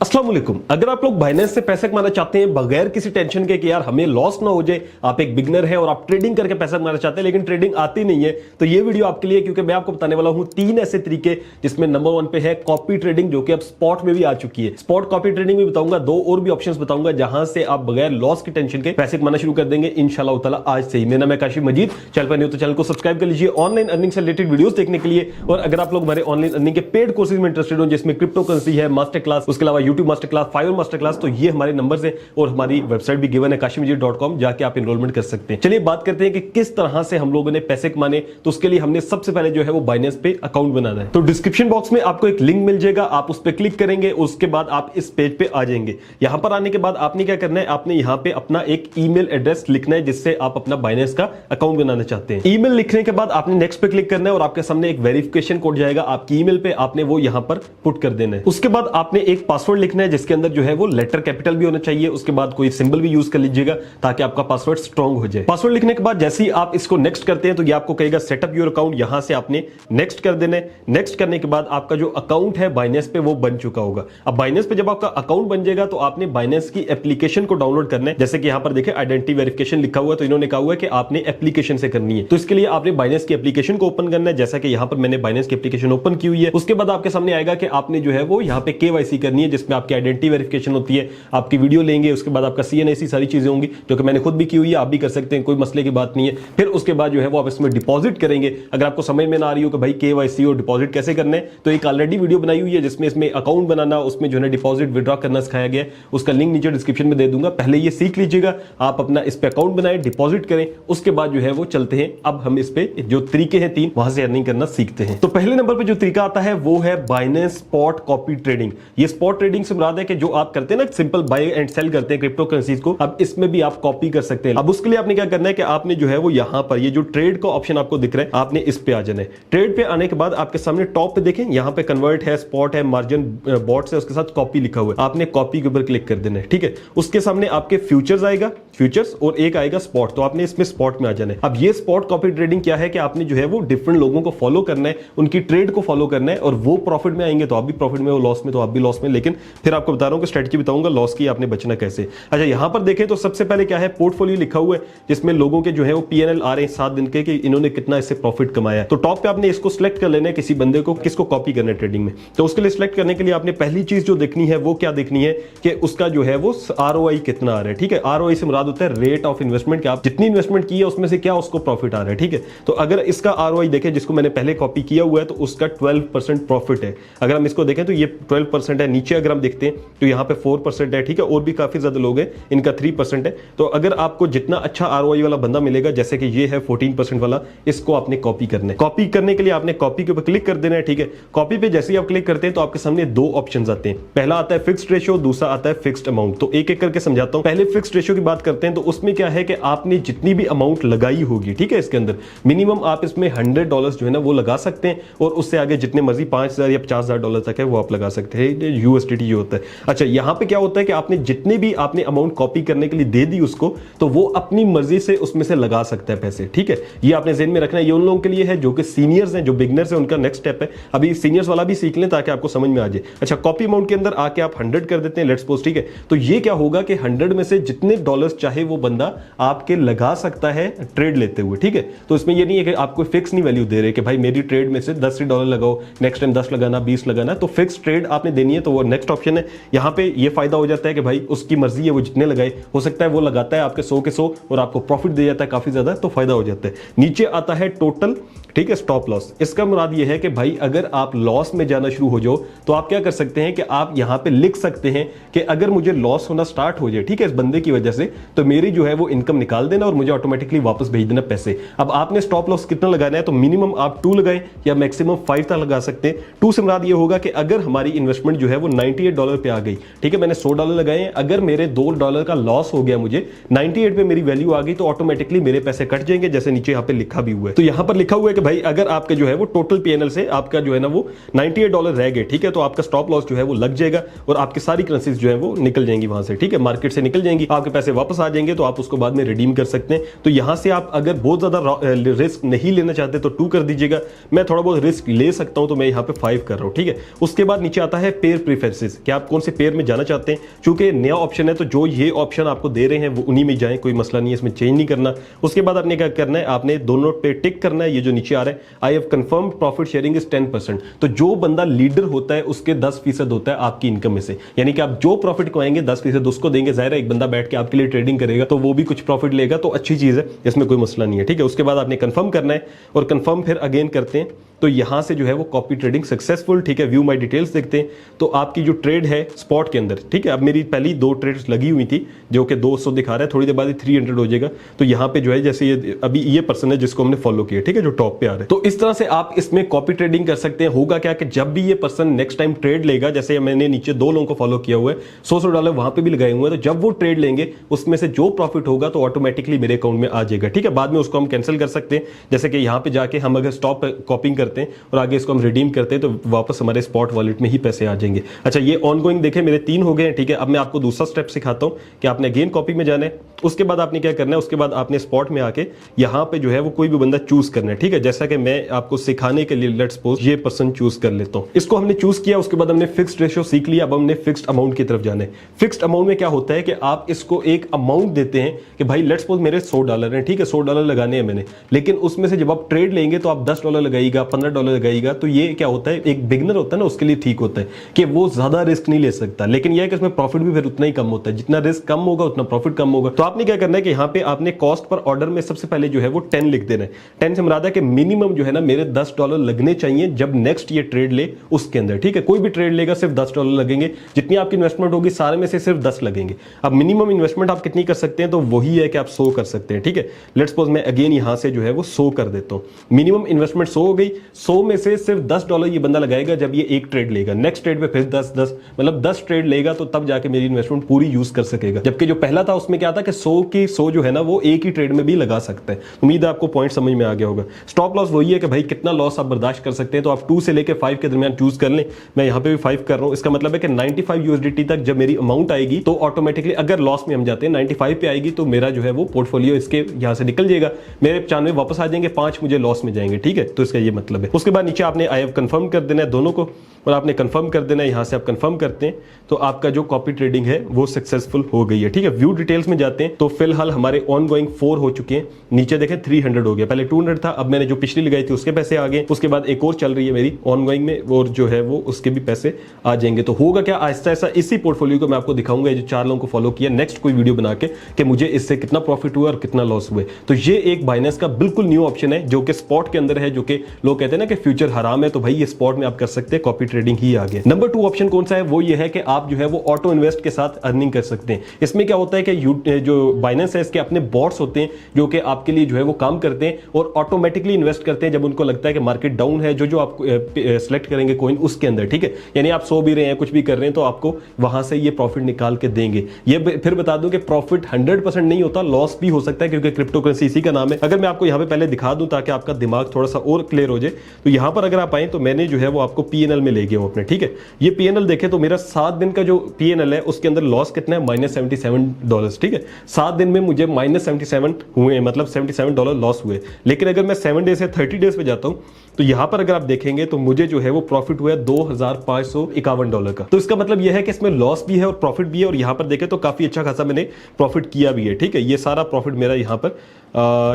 अस्सलाम वालेकुम। अगर आप लोग बाइनेंस से पैसे कमाना चाहते हैं बगैर किसी टेंशन के कि यार हमें लॉस ना हो जाए, आप एक बिगनर है और आप ट्रेडिंग करके पैसा कमाना चाहते हैं लेकिन ट्रेडिंग आती नहीं है, तो ये वीडियो आपके लिए, क्योंकि मैं आपको बताने वाला हूं 3 ऐसे तरीके जिसमें नंबर 1 पे है कॉपी ट्रेडिंग, जो कि अब स्पॉट में भी आ चुकी है। स्पॉट कॉपी ट्रेडिंग भी बताऊंगा, 2 और भी ऑप्शंस बताऊंगा जहां से आप बगैर लॉस की टेंशन के पैसे कमाना शुरू कर देंगे इंशाल्लाह ताला आज से ही। मेरा नाम है काशिफ मजीद। चैनल पर न्यू तो चैनल को सब्सक्राइब कर लीजिए ऑनलाइन अर्निंग से रिलेटेड वीडियोस देखने के लिए। और अगर आप लोग हमारे ऑनलाइन अर्निंग के पेड कोर्सेज में इंटरेस्टेड हो जिसमें क्रिप्टो करेंसी है, मास्टर क्लास, उसके अलावा YouTube master class, master class, तो ये हमारे नंबर है और हमारी वेबसाइट भी गिवन है kashifmajid.com, जाके आप एनरोलमेंट कर सकते हैं। चलिए बात करते हैं कि किस तरह से हम लोगों ने पैसे कमाने। तो उसके लिए हमने सबसे पहले जो है वो बाइनेंस पे अकाउंट बनाना है। तो डिस्क्रिप्शन बॉक्स में आपको एक लिंक मिल जाएगा, आप उस पर क्लिक करेंगे, उसके बाद आप इस पेज पे आ जाएंगे। यहां पर आने के बाद आपने क्या करना है, आपने यहां पे अपना एक ईमेल एड्रेस लिखना है जिससे आप अपना बाइनेंस का अकाउंट बनाना चाहते हैं। ईमेल लिखने के बाद आपने नेक्स्ट पे क्लिक करना है और आपके सामने एक वेरिफिकेशन कोड जाएगा आपकी ईमेल पे, आपने वो यहां पर पुट कर देना है। उसके बाद आपने एक पासवर्ड लिखना है जिसके अंदर जो है वो लेटर कैपिटल भी होना चाहिए, उसके बाद कोई सिंबल भी यूज कर लीजिएगा ताकि आपका पासवर्ड स्ट्रांग हो जाए। पासवर्ड लिखने के बाद जैसे ही आप इसको नेक्स्ट करते हैं तो ये आपको कहेगा सेटअप योर अकाउंट, यहां से आपने नेक्स्ट कर देना है। नेक्स्ट करने के बाद आपका जो अकाउंट है बाइनेंस पे वो बन चुका होगा। अब बाइनेंस पे जब आपका अकाउंट बन जाएगा तो आपने बाइनेंस की एप्लीकेशन को डाउनलोड करना है। जैसे कि यहां पर देखें आइडेंटिटी वेरिफिकेशन लिखा हुआ है, तो इन्होंने कहा हुआ है कि आपने एप्लीकेशन से करनी है। तो इसके लिए आपने बाइनेंस की एप्लीकेशन को ओपन करना है, जैसा कि यहां पर मैंने बाइनेंस की एप्लीकेशन ओपन की हुई है। उसके बाद आपके सामने आएगा कि आपने जो है वो यहां पे केवाईसी करनी है, जिसमें आपकी आइडेंटिटी वेरिफिकेशन होती है, आपकी वीडियो लेंगे, उसके बाद आपका सीएनएसी, सारी चीजें होंगी जो कि मैंने खुद भी की हुई है, आप भी कर सकते हैं, कोई मसले की बात नहीं है। फिर उसके बाद जो है वो आप इसमें डिपॉजिट करेंगे। अगर आपको समझ में ना आ रही हो कि भाई केवाईसी और डिपॉजिट कैसे करने हैं, तो एक ऑलरेडी वीडियो बनाई हुई है जिसमें इसमें अकाउंट बनाना, उसमें जो है डिपॉजिट विड्रॉ करना सिखाया गया है, उसका लिंक नीचे डिस्क्रिप्शन में दे दूंगा। पहले ये सीख लीजिएगा, आप अपना इस पे अकाउंट बनाए, डिपॉजिट करें, उसके बाद जो है वो चलते हैं। अब हम इस पे जो तरीके हैं 3 वहां से अर्निंग करना सीखते हैं। तो पहले नंबर पे जो तरीका आता है वो है बाइनेंस स्पॉट कॉपी ट्रेडिंग। ये स्पॉट ट्रेडिंग से मुराद है कि जो आप करते हैं ना, सिंपल बाय एंड सेल करते हैं क्रिप्टो करेंसीज को, अब इसमें भी आप कॉपी कर सकते हैं। अब उसके लिए आपने क्या करना है कि आपने जो है वो यहां पर ये जो ट्रेड का ऑप्शन आपको दिख रहा है, आपने इस पे आ जाना है। ट्रेड पे आने के बाद आपके सामने टॉप पे देखें, यहां पे कन्वर्ट है, स्पॉट है, मार्जिन बॉट्स है, उसके साथ कॉपी लिखा हुआ है, आपने कॉपी के ऊपर क्लिक कर देना है। ठीक है, उसके सामने आपके फ्यूचर्स आएगा, फ्यूचर्स, और एक आएगा स्पॉट, तो आपने इसमें स्पॉट में आ जाना है। अब ये स्पॉट कॉपी ट्रेडिंग क्या है कि आपने जो है वो डिफरेंट लोगों को फॉलो करना है, उनकी ट्रेड को फॉलो करना है, और वो प्रॉफिट में आएंगे तो आप भी प्रॉफिट में, वो लॉस में तो आप भी लॉस में। लेकिन फिर आपको बता रहा हूं कि स्ट्रेटजी बताऊंगा लॉस की, आपने बचना कैसे। अच्छा, यहां पर देखें तो सबसे पहले क्या है, पोर्टफोलियो लिखा हुआ है जिसमें लोगों के जो है वो पीएनएल आ रहे हैं 7 दिन के कि इन्होंने कितना इससे प्रॉफिट कमाया। तो टॉप पे आपने इसको सिलेक्ट कर लेना है, किसी बंदे को किसको कॉपी करना है ट्रेडिंग में। तो उसके लिए सिलेक्ट करने के लिए आपने पहली चीज जो देखनी है वो क्या देखनी है कि उसका जो है वो आरओआई कितना आ रहा है। ठीक है, आरओआई से मुराद होता है रेट ऑफ इन्वेस्टमेंट, कि आप जितनी इन्वेस्टमेंट की है उसमें से क्या उसको प्रॉफिट आ रहा है। ठीक है, तो अगर इसका आरओआई देखें जिसको मैंने पहले कॉपी किया हुआ है, तो उसका 12% प्रॉफिट है। अगर हम इसको देखें तो ये 12% है। नीचे अगर हम देखते हैं तो यहाँ पे 4% है। ठीक है, और भी काफी ज्यादा लोग हैं, इनका 3% है। तो अगर आपको जितना अच्छा आरओआई वाला बंदा मिलेगा, जैसे कि ये है 14% वाला, इसको आपने कॉपी करना है। कॉपी करने के लिए आपने कॉपी के ऊपर क्लिक कर देना है। ठीक है, कॉपी पे जैसे ही आप क्लिक करते हैं तो आपके सामने 2 ऑप्शंस आते हैं। पहला आता है फिक्स्ड रेशियो, दूसरा आता है फिक्स्ड अमाउंट। तो एक एक करके समझाता हूं। पहले फिक्स्ड रेशियो की बात करते हैं, तो उसमें क्या है कि आपने जितनी भी अमाउंट लगाई होगी, ठीक है, इसके अंदर मिनिमम आप इसमें $100 जो है ना वो लगा सकते हैं, और उससे आगे जितने मर्जी $5,000 या $50,000 तक है वो आप लगा सकते हैं। यूएसडीटी जो होता है। अच्छा, यहां पे क्या होता है कि आपने जितनी भी आपने अमाउंट कॉपी करने के लिए दे दी उसको, तो वो अपनी मर्जी से उसमें से लगा सकता है पैसे। ठीक है, ये आपने ज़हन में रखना है। ये उन लोगों के लिए है जो कि सीनियर्स हैं, जो बिगनर्स हैं, उनका नेक्स्ट स्टेप है। अभी सीनियर्स वाला भी सीख लें ताकि आपको समझ में आ जाए। अच्छा, कॉपी अमाउंट के अंदर आके आप 100 कर देते हैं, लेट्स सपोज। ठीक है, तो ये क्या होगा कि 100 में से जितने डॉलर्स चाहे वो बंदा आपके लगा सकता है ट्रेड लेते हुए। ठीक है, तो इसमें ये नहीं है कि आपको फिक्स नहीं वैल्यू दे रहे कि भाई मेरी ट्रेड में से $10 लगाओ, नेक्स्ट टाइम 10 लगाना, 20 लगाना। तो फिक्स ट्रेड आपने देनी है, तो वो नेक्स्ट ऑप्शन है। यहां पे ये फायदा हो जाता है कि भाई उसकी मर्जी है, वो जितने लगाए, हो सकता है वो लगाता है आपके 100 के 100 और आपको प्रॉफिट दे जाता है काफी ज्यादा, तो फायदा हो जाता है। नीचे आता है टोटल, ठीक है, स्टॉप लॉस। इसका मुराद ये है कि भाई अगर आप लॉस में जाना शुरू हो जाओ तो आप क्या कर सकते हैं कि आप यहां पे लिख सकते हैं कि अगर मुझे लॉस होना स्टार्ट हो जाए, ठीक है, इस बंदे की वजह से, तो मेरी जो है वो इनकम निकाल देना और मुझे ऑटोमेटिकली वापस भेज देना पैसे। अब आपने स्टॉप लॉस कितना लगाना है, तो मिनिमम आप 2 लगाएं या मैक्सिमम 5 तक लगा सकते हैं। 2 से मुराद ये होगा कि अगर हमारी इन्वेस्टमेंट जो है वो $98 पे आ गई, ठीक है, मैंने $100 लगाए हैं, अगर मेरे $2 का लॉस हो गया, मुझे 98 पे मेरी वैल्यू आ गई, तो ऑटोमेटिकली मेरे पैसे कट जाएंगे, जैसे नीचे यहाँ पे लिखा भी हुआ है। तो यहाँ पर लिखा हुआ है कि भाई अगर आपके जो है वो टोटल पीएनएल से आपका जो है ना वो $98 रह गए, ठीक है, तो आपका स्टॉप लॉस जो है वो लग जाएगा और आपकी सारी करेंसीज जो है वो निकल जाएंगी वहां से। ठीक है, मार्केट से निकल जाएंगी, आपके पैसे वापस आ जाएंगे, तो आप उसको बाद में रिडीम कर सकते हैं। तो यहां से आप अगर बहुत ज्यादा रिस्क नहीं लेना चाहते तो 2 कर दीजिएगा। मैं थोड़ा बहुत रिस्क ले सकता हूं, तो मैं यहाँ पे 5 कर रहा हूं। ठीक है, उसके बाद नीचे आता है पेयर प्रेफरेंसेस। चॉइसेस कि आप कौन से पेयर में जाना चाहते हैं। चूंकि नया ऑप्शन है तो जो ये ऑप्शन आपको दे रहे हैं वो उन्हीं में जाएं, कोई मसला नहीं है, इसमें चेंज नहीं करना। उसके बाद आपने क्या करना है, आपने दोनों पे टिक करना है, ये जो नीचे आ रहा है I have confirmed profit sharing is 10%। तो जो बंदा लीडर होता है उसके 10% होता है आपकी इनकम में से, यानी कि आप जो प्रॉफिट कमाएंगे 10% उसको देंगे। जाहिर है एक बंदा बैठ के आपके लिए ट्रेडिंग करेगा तो वो भी कुछ प्रॉफिट लेगा, तो अच्छी चीज है, इसमें कोई मसला नहीं है, ठीक है। उसके बाद आपने कंफर्म करना है और कंफर्म फिर अगेन करते हैं तो यहां से जो है वो कॉपी ट्रेडिंग सक्सेसफुल, ठीक है। व्यू माय डिटेल्स देखते हैं तो आपकी जो ट्रेड है स्पॉट के अंदर, ठीक है। अब मेरी पहली 2 ट्रेड्स लगी हुई थी जो कि 200 दिखा रहा है, थोड़ी देर बाद 300 हो जाएगा। तो यहां पे जो है जैसे ये अभी ये पर्सन है जिसको हमने फॉलो किया, ठीक है, जो टॉप पे आ रहा है। तो इस तरह से आप इसमें कॉपी ट्रेडिंग कर सकते हैं। होगा क्या कि जब भी ये पर्सन नेक्स्ट टाइम ट्रेड लेगा, जैसे मैंने नीचे 2 लोगों को फॉलो किया हुआ है, $100 वहां पे भी लगाए हुए हैं, तो जब वो ट्रेड लेंगे उसमें से जो प्रॉफिट होगा तो ऑटोमेटिकली मेरे अकाउंट में आ जाएगा, ठीक है। बाद में उसको हम कैंसिल कर सकते हैं, जैसे कि यहां पे जाके हम अगर स्टॉप कॉपिंग करते हैं और आगे इसको हम रिडीम करते हैं तो वापस हमारे स्पॉट वॉलेट में ही पैसे आ जाएंगे। अच्छा, ये ऑनगोइंग देखें मेरे 3 हो गए हैं, ठीक है। अब मैं आपको दूसरा स्टेप सिखाता हूं कि आपने अगेन कॉपी में जाना है। उसके बाद आपने क्या करना है, उसके बाद आपने स्पॉट में आके यहां पे जो है वो कोई भी बंदा चूज करना है, ठीक है। जैसा कि मैं आपको सिखाने के लिए लेट्स सपोज ये पर्सन चूज कर लेता हूं। इसको हमने चूज किया, उसके बाद हमने फिक्स्ड रेशियो सीख लिया। अब हमने फिक्स्ड अमाउंट की तरफ जाना है। फिक्स्ड अमाउंट में क्या होता है कि आप इसको एक अमाउंट देते हैं कि भाई लेट्स सपोज मेरे $100 हैं, ठीक है, $100 लगाने हैं मैंने, लेकिन उसमें से जब आप ट्रेड लेंगे तो आप $10 लगाइएगा, $15 लगाइएगा। तो ये क्या होता है, एक बिगनर होता है ना उसके लिए ठीक होता है कि वो ज्यादा रिस्क नहीं ले सकता, लेकिन यह है कि इसमें प्रॉफिट भी फिर उतना ही कम होता है। जितना रिस्क कम होगा उतना प्रॉफिट कम होगा। तो आपने क्या करना है कि यहाँ पे आपने कॉस्ट पर ऑर्डर में सबसे पहले जो है वो 10 लिख देना है। 10 से मुराद है कि मिनिमम जो है ना मेरे $10 लगने चाहिए जब नेक्स्ट ये ट्रेड ले उसके अंदर, ठीक है। कोई भी ट्रेड लेगा सिर्फ $10 लगेंगे, जितनी आपकी इन्वेस्टमेंट होगी सारे में से सिर्फ 10 लगेंगे। अब मिनिमम इन्वेस्टमेंट आप कितनी कर सकते हैं, तो वही है कि आप 100 कर सकते हैं, ठीक है। लेट्स सपोज मैं अगेन यहां से जो है वो 100 कर देता हूं। मिनिमम इन्वेस्टमेंट 100 हो गई। 100 में से सिर्फ $10 ये बंदा लगाएगा जब ये एक ट्रेड लेगा। नेक्स्ट ट्रेड पे फिर 10 मतलब 10 ट्रेड लेगा तो तब जाके मेरी इन्वेस्टमेंट पूरी यूज कर सकेगा। जबकि जो पहला था उसमें क्या था कि 100 की 100 जो है ना वो एक ही ट्रेड में भी लगा सकता है। उम्मीद है आपको पॉइंट समझ में आ गया होगा। स्टॉप लॉस वही है कि भाई कितना लॉस आप बर्दाश्त कर सकते हैं, तो आप 2 से लेकर 5 के दरमियान चूज कर लें। मैं यहां पे भी 5 कर रहा हूं, इसका मतलब है कि 95 USDT तक जब मेरी अमाउंट आएगी तो ऑटोमेटिकली अगर लॉस में हम जाते हैं 95 पे आएगी तो मेरा जो है वो पोर्टफोलियो इसके यहां से निकल जाएगा, मेरे 95 वापस आ जाएंगे, 5 मुझे लॉस में जाएंगे, ठीक है। तो इसका ये मतलब है। उसके बाद नीचे आपने आई हैव कंफर्म कर देना है दोनों को और आपने कंफर्म कर देना है। यहां से आप कंफर्म करते हैं तो आपका जो कॉपी ट्रेडिंग है वो सक्सेसफुल हो गई है, ठीक है। व्यू डिटेल्स में जाते हैं तो फिलहाल हमारे ऑन गोइंग 4 हो चुके हैं। नीचे देखें 300 हो गया, पहले 200 था, अब मैंने जो पिछली लगाई थी उसके पैसे आ गए। उसके बाद एक और चल रही है मेरी ऑन गोइंग में और जो है वो उसके भी पैसे आ जाएंगे। तो होगा क्या, आहिस्ता आहिस्ता इसी पोर्टफोलियो को मैं आपको दिखाऊंगा, जो 4 लोगों को फॉलो किया, नेक्स्ट कोई वीडियो बना के कि मुझे इससे कितना प्रॉफिट हुआ और कितना लॉस हुए। तो ये एक बाइनेंस का बिल्कुल न्यू ऑप्शन है जो कि स्पॉट के अंदर है, जो कि लोग कहते हैं ना कि फ्यूचर हराम है, तो भाई ये स्पॉट में आप कर सकते हैं, कॉपी ट्रेडिंग ही आ गया। नंबर 2 ऑप्शन कौन सा है, वो ये है कि आप जो है वो ऑटो इन्वेस्ट के साथ अर्निंग कर सकते हैं। इसमें क्या होता है कि जो बाइनेंस है इसके अपने बॉट्स होते हैं जो कि आपके लिए जो है वो काम करते हैं और ऑटोमेटिकली इन्वेस्ट करते हैं जब उनको लगता है कि मार्केट डाउन है, जो आप सिलेक्ट करेंगे कॉइन उसके अंदर, ठीक है। यानी आप सो भी रहे हैं, कुछ भी कर रहे हैं, तो आपको वहां से ये प्रॉफिट निकाल के देंगे। ये फिर बता दूं कि प्रॉफिट 100% नहीं होता, लॉस भी हो सकता है, क्योंकि क्रिप्टो करेंसी इसी का नाम है। अगर मैं आपको यहां पे पहले दिखा दूं ताकि आपका दिमाग थोड़ा सा और क्लियर हो जाए, तो यहां पर अगर आप आए तो मैंने जो है वो आपको पीएनएल में ले गया हूं अपने, ठीक है। ये पीएनएल देखें तो मेरा 7 दिन का जो पीएनएल है उसके अंदर लॉस कितना है, -$77, ठीक है। 7 दिन में मुझे -77 हुए, मतलब $77 लॉस हुए। लेकिन अगर मैं 7 डेज से 30 डेज पे जाता हूं तो यहां पर अगर आप देखेंगे तो मुझे जो है वो प्रॉफिट हुआ है $2,551 का। तो इसका मतलब यह है कि इसमें लॉस भी है और प्रॉफिट भी है, और यहां पर देखें तो काफी अच्छा खासा मैंने प्रॉफिट किया भी है, ठीक है। ये सारा प्रॉफिट मेरा यहां पर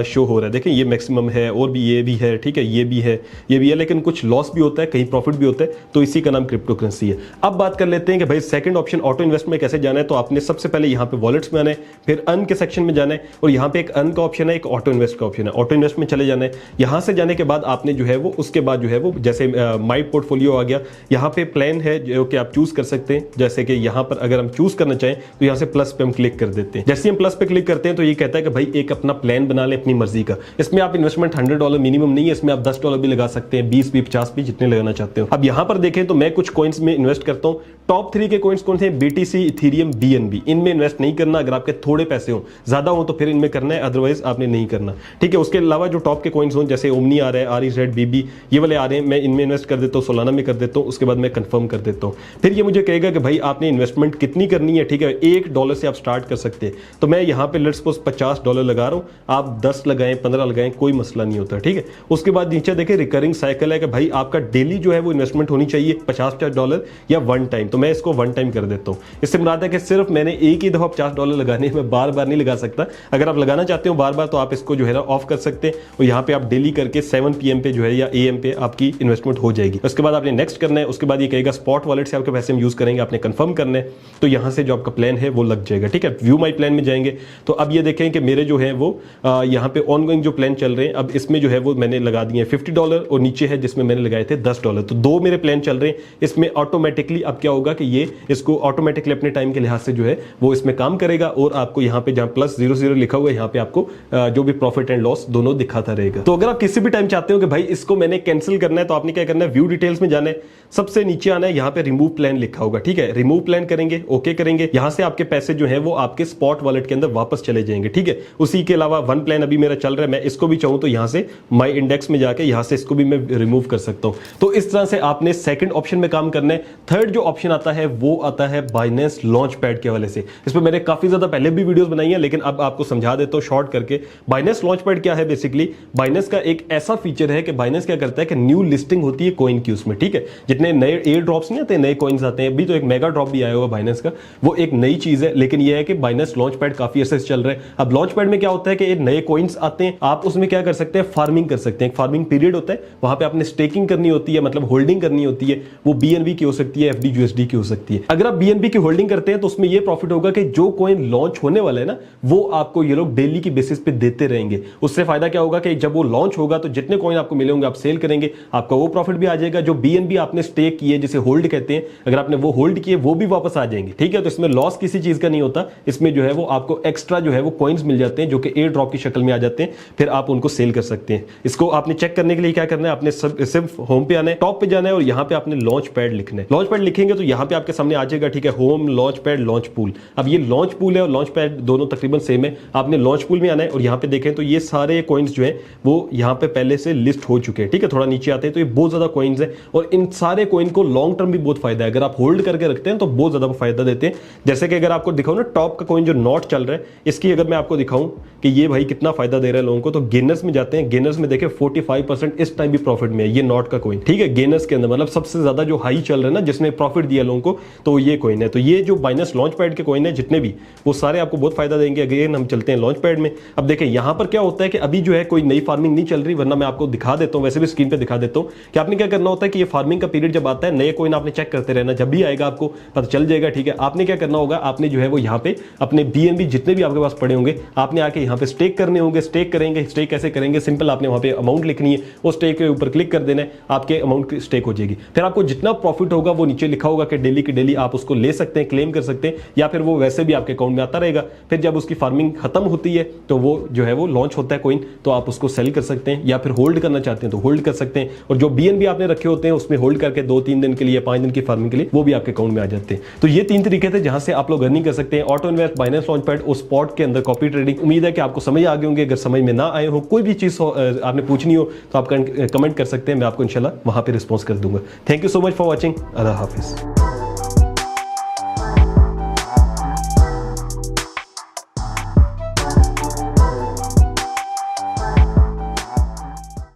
शो हो रहा है, देखें ये मैक्सिमम है और भी ये भी है, ठीक है, ये भी है, ये भी है, लेकिन कुछ लॉस भी होता है, कहीं प्रॉफिट भी होता है, तो इसी का नाम क्रिप्टो करेंसी है। अब बात कर लेते हैं कि भाई सेकंड ऑप्शन ऑटो इन्वेस्ट में कैसे जाना है। तो आपने सबसे पहले यहाँ पे वॉलेट्स में आना है, फिर अर्न के सेक्शन में जाना है, और यहाँ पे एक अर्न का ऑप्शन है, एक ऑटो इन्वेस्ट का ऑप्शन है। ऑटो इन्वेस्ट में चले जाना है। यहाँ से जाने के बाद आपने जो है वो उसके बाद जो है वो जैसे माई पोर्टफोलियो आ गया, यहाँ पे प्लान है जो कि आप चूज कर सकते हैं। जैसे कि यहाँ पर अगर हम चूज करना चाहें तो यहाँ से प्लस पे हम क्लिक कर देते हैं। जैसे हम प्लस पे क्लिक करते हैं तो ये कहता है कि भाई एक अपना प्लान बना ले अपनी मर्जी का। इसमें आप इन्वेस्टमेंट $100 मिनिमम नहीं है, इसमें आप $10 भी लगा सकते हैं, 20 भी, 50 भी, जितने लगाना चाहते हो। अब यहाँ पर देखें तो मैं कुछ कॉइन्स में इन्वेस्ट करता हूँ। टॉप 3 के कॉइन्स कौन थे, BTC, इथेरियम, BNB। इनमें इन्वेस्ट नहीं करना। अगर आपके थोड़े पैसे हो, ज्यादा हो तो फिर इनमें करना है, अदरवाइज आपने नहीं करना, ठीक है। उसके अलावा जो टॉप के कॉइन्स हो जैसे ओमनी आ रहा है, REZ, BB, ये वाले आ रहे हैं, मैं इनमें इन्वेस्ट कर देता हूँ, सोलाना में कर देता हूँ। उसके बाद मैं कंफर्म कर देता हूँ। फिर ये मुझे कहेगा कि भाई आपने इन्वेस्टमेंट कितनी करनी है, ठीक है। $1 से आप स्टार्ट कर सकते हैं। तो मैं यहाँ पे लेट्स सपोज $50 लगा रहा हूँ। आप 10 लगाएं 15 लगाएं कोई मसला नहीं होता, ठीक है। उसके बाद नीचे देखें रिकरिंग साइकिल है कि भाई आपका डेली जो है वो इन्वेस्टमेंट होनी चाहिए $50 या वन टाइम, तो मैं इसको वन टाइम कर देता हूं। इससे मुराद है कि सिर्फ मैंने एक ही दफा $50 लगाने में बार बार नहीं लगा सकता। अगर आप लगाना चाहते हो बार बार तो आप इसको जो है ना ऑफ कर सकते हैं और यहाँ पे आप डेली करके 7 PM पे जो है या AM पे आपकी इन्वेस्टमेंट हो जाएगी। उसके बाद आपने नेक्स्ट करना है, उसके बाद ये कहेगा स्पॉट वॉलेट से आपके पैसे हम यूज करेंगे, आपने कंफर्म करना है, तो यहाँ से जो आपका प्लान है वो लग जाएगा, ठीक है। व्यू माई प्लान में जाएंगे तो अब ये देखें कि मेरे जो है वो यहाँ पे ऑनगोइंग जो प्लान चल रहे हैं, अब इसमें जो है वो मैंने लगा दिए $50 और नीचे है जिसमें मैंने लगाए थे $10। तो दो मेरे प्लान चल रहे हैं। इसमें ऑटोमेटिकली अब क्या होगा कि ये इसको ऑटोमेटिकली अपने टाइम के लिहाज से जो है वो इसमें काम करेगा और आपको यहाँ पे जहाँ +00 लिखा हुआ है यहाँ पे आपको जो भी प्रॉफिट एंड लॉस दोनों दिखाता रहेगा। तो अगर आप किसी भी टाइम चाहते हो कि भाई इसको मैंने कैंसिल करना है तो आपने क्या करना है, व्यू डिटेल्स में जाना है, सबसे नीचे आना है, यहाँ पे रिमूव प्लान लिखा होगा, ठीक है। रिमूव प्लान करेंगे, ओके करेंगे, यहाँ से आपके पैसे जो है वो आपके स्पॉट वॉलेट के अंदर वापस चले जाएंगे, ठीक है। उसी के अलावा वन प्लान अभी मेरा चल रहा है, मैं इसको भी चाहूँ तो यहाँ से माई इंडेक्स में जाके यहाँ से इसको भी मैं रिमूव कर सकता हूँ। तो इस तरह से आपने सेकंड ऑप्शन में काम करना है। थर्ड जो ऑप्शन आता है वो आता है बाइनेंस लॉन्च पैड के हवाले से। इस पर मैंने काफी ज्यादा पहले भी वीडियोस बनाई है, लेकिन अब आपको समझा देता हूँ शॉर्ट करके। बाइनेंस लॉन्च पैड क्या है, बेसिकली बाइनेंस का एक ऐसा फीचर है कि बाइनेंस क्या करता है कि न्यू लिस्टिंग होती है कॉइन की उसमें, ठीक है। जितने नए एयर ड्रॉप्स नहीं आते, नए कॉइन्स आते हैं, अभी तो एक मेगा ड्रॉप भी आया हुआ बाइनेंस का, वो एक नई चीज है। लेकिन यह है कि बाइनेंस लॉन्च पैड काफी अर्से से चल रहा है। अब लॉन्च पैड में क्या होता है कि नए कॉइन्स आते हैं, आप उसमें क्या कर सकते हैं, फार्मिंग कर सकते हैं। फार्मिंग पीरियड होता है, वहां पे आपने स्टेकिंग करनी होती है, मतलब होल्डिंग करनी होती है। वो BNB की हो सकती है, FDUSD की हो सकती है। अगर आप BNB की होल्डिंग करते हैं तो उसमें यह प्रॉफिट होगा कि जो कॉइन लॉन्च होने वाला है ना, वो आपको ये लोग डेली की बेसिस पे देते रहेंगे। उससे फायदा क्या होगा कि जब वो लॉन्च होगा तो जितने कॉइन आपको मिले होंगे आप सेल करेंगे, आपका वो प्रॉफिट भी आ जाएगा। जो BNB आपने स्टेक किए, जिसे होल्ड कहते हैं, अगर आपने वो होल्ड किए वो भी वापस आ जाएंगे, ठीक है। तो इसमें लॉस किसी चीज का नहीं होता, इसमें जो है वो आपको एक्स्ट्रा जो है वो कॉइन्स मिल जाते हैं जो कि एयर ड्रॉप की शक्ल में आ जाते हैं, फिर आप उनको सेल कर सकते हैं। इसको आपने चेक करने के लिए क्या करना है, आपने सिर्फ होम पे आना है, टॉप पे जाना है और यहाँ पे आपने लॉन्च पैड लिखना है। लॉन्च पैड लिखेंगे तो यहाँ पे आपके सामने आ जाएगा, ठीक है, home, launch pad, launch pool. अब ये लॉन्च पूल है और लॉन्च पैड दोनों तकरीबन सेम है। आपने लॉन्च पूल में आना है और यहाँ पे देखें तो ये सारे कॉइन्स जो है वो यहाँ पे पहले से लिस्ट हो चुके हैं, ठीक है। थोड़ा नीचे आते हैं तो ये बहुत ज्यादा कॉइन्स है और इन सारे कॉइन को लॉन्ग टर्म भी बहुत फायदा है। अगर आप होल्ड करके रखते हैं तो बहुत ज्यादा फायदा देते हैं। जैसे कि अगर आपको दिखाऊं ना, टॉप का कॉइन जो नॉट चल रहा है, इसकी अगर मैं आपको दिखाऊं कि ये भाई कितना फायदा दे रहा है लोगों को, तो गेनर्स में जाते हैं, गेनर्स में देखें 45% इस टाइम भी प्रॉफिट में है ये नॉट का कॉइन, ठीक है। गेनर्स के अंदर मतलब सबसे ज्यादा जो हाई चल रहा है ना, जिसने प्रॉफिट दिया लोगों को, तो ये कॉइन है। तो ये जो बाइनेंस लॉन्च पैड के कॉइन है जितने भी, वो सारे आपको बहुत फायदा देंगे। अगेन हम चलते हैं लॉन्च पैड में। अब देखें यहाँ पर क्या होता है कि अभी जो है कोई नई फार्मिंग नहीं चल रही, वरना मैं आपको दिखा देता हूँ, वैसे भी स्क्रीन पे दिखा देता हूँ कि आपने क्या करना होता है कि ये फार्मिंग का पीरियड जब आता है, नए कॉइन आपने चेक करते रहना, जब भी आएगा आपको पता चल जाएगा, ठीक है। आपने क्या करना होगा, आपने जो है वो यहाँ पे अपने BNB जितने भी आपके पास पड़े होंगे, आपने आके यहाँ पे स्टेक करने होंगे। स्टेक करेंगे, स्टेक कैसे करेंगे, सिंपल, आपने वहां पे अमाउंट लिखनी है, वो स्टेक के ऊपर क्लिक कर देना है, आपके अमाउंट स्टेक हो जाएगी। फिर आपको जितना प्रॉफिट होगा वो नीचे लिखा होगा कि डेली की डेली आप उसको ले सकते हैं, क्लेम कर सकते हैं, या फिर वो वैसे भी आपके अकाउंट में आता रहेगा। फिर जब उसकी फार्मिंग खत्म होती है तो वो जो है वो लॉन्च होता है कॉइन, तो आप उसको सेल कर सकते हैं, या फिर होल्ड करना चाहते हैं तो होल्ड कर सकते हैं। और जो BNB आपने रखे होते हैं उसमें होल्ड करके 2-3 दिन के लिए, 5 दिन की फार्मिंग के लिए, वो भी आपके अकाउंट में आ जाते हैं। तो ये 3 तरीके थे जहां से आप लोग अर्निंग कर सकते हैं। Auto invest, Binance launch pad और स्पॉट के अंदर कॉपी ट्रेडिंग। उम्मीद है कि आपको समझ आ गए होंगे। अगर समझ में ना आए हो, कोई भी चीज आपने पूछनी हो तो आप कमेंट कर सकते हैं, मैं आपको इंशाल्लाह वहां पे रिस्पॉन्स कर दूंगा। Thank you so much for watching. Allah Hafiz.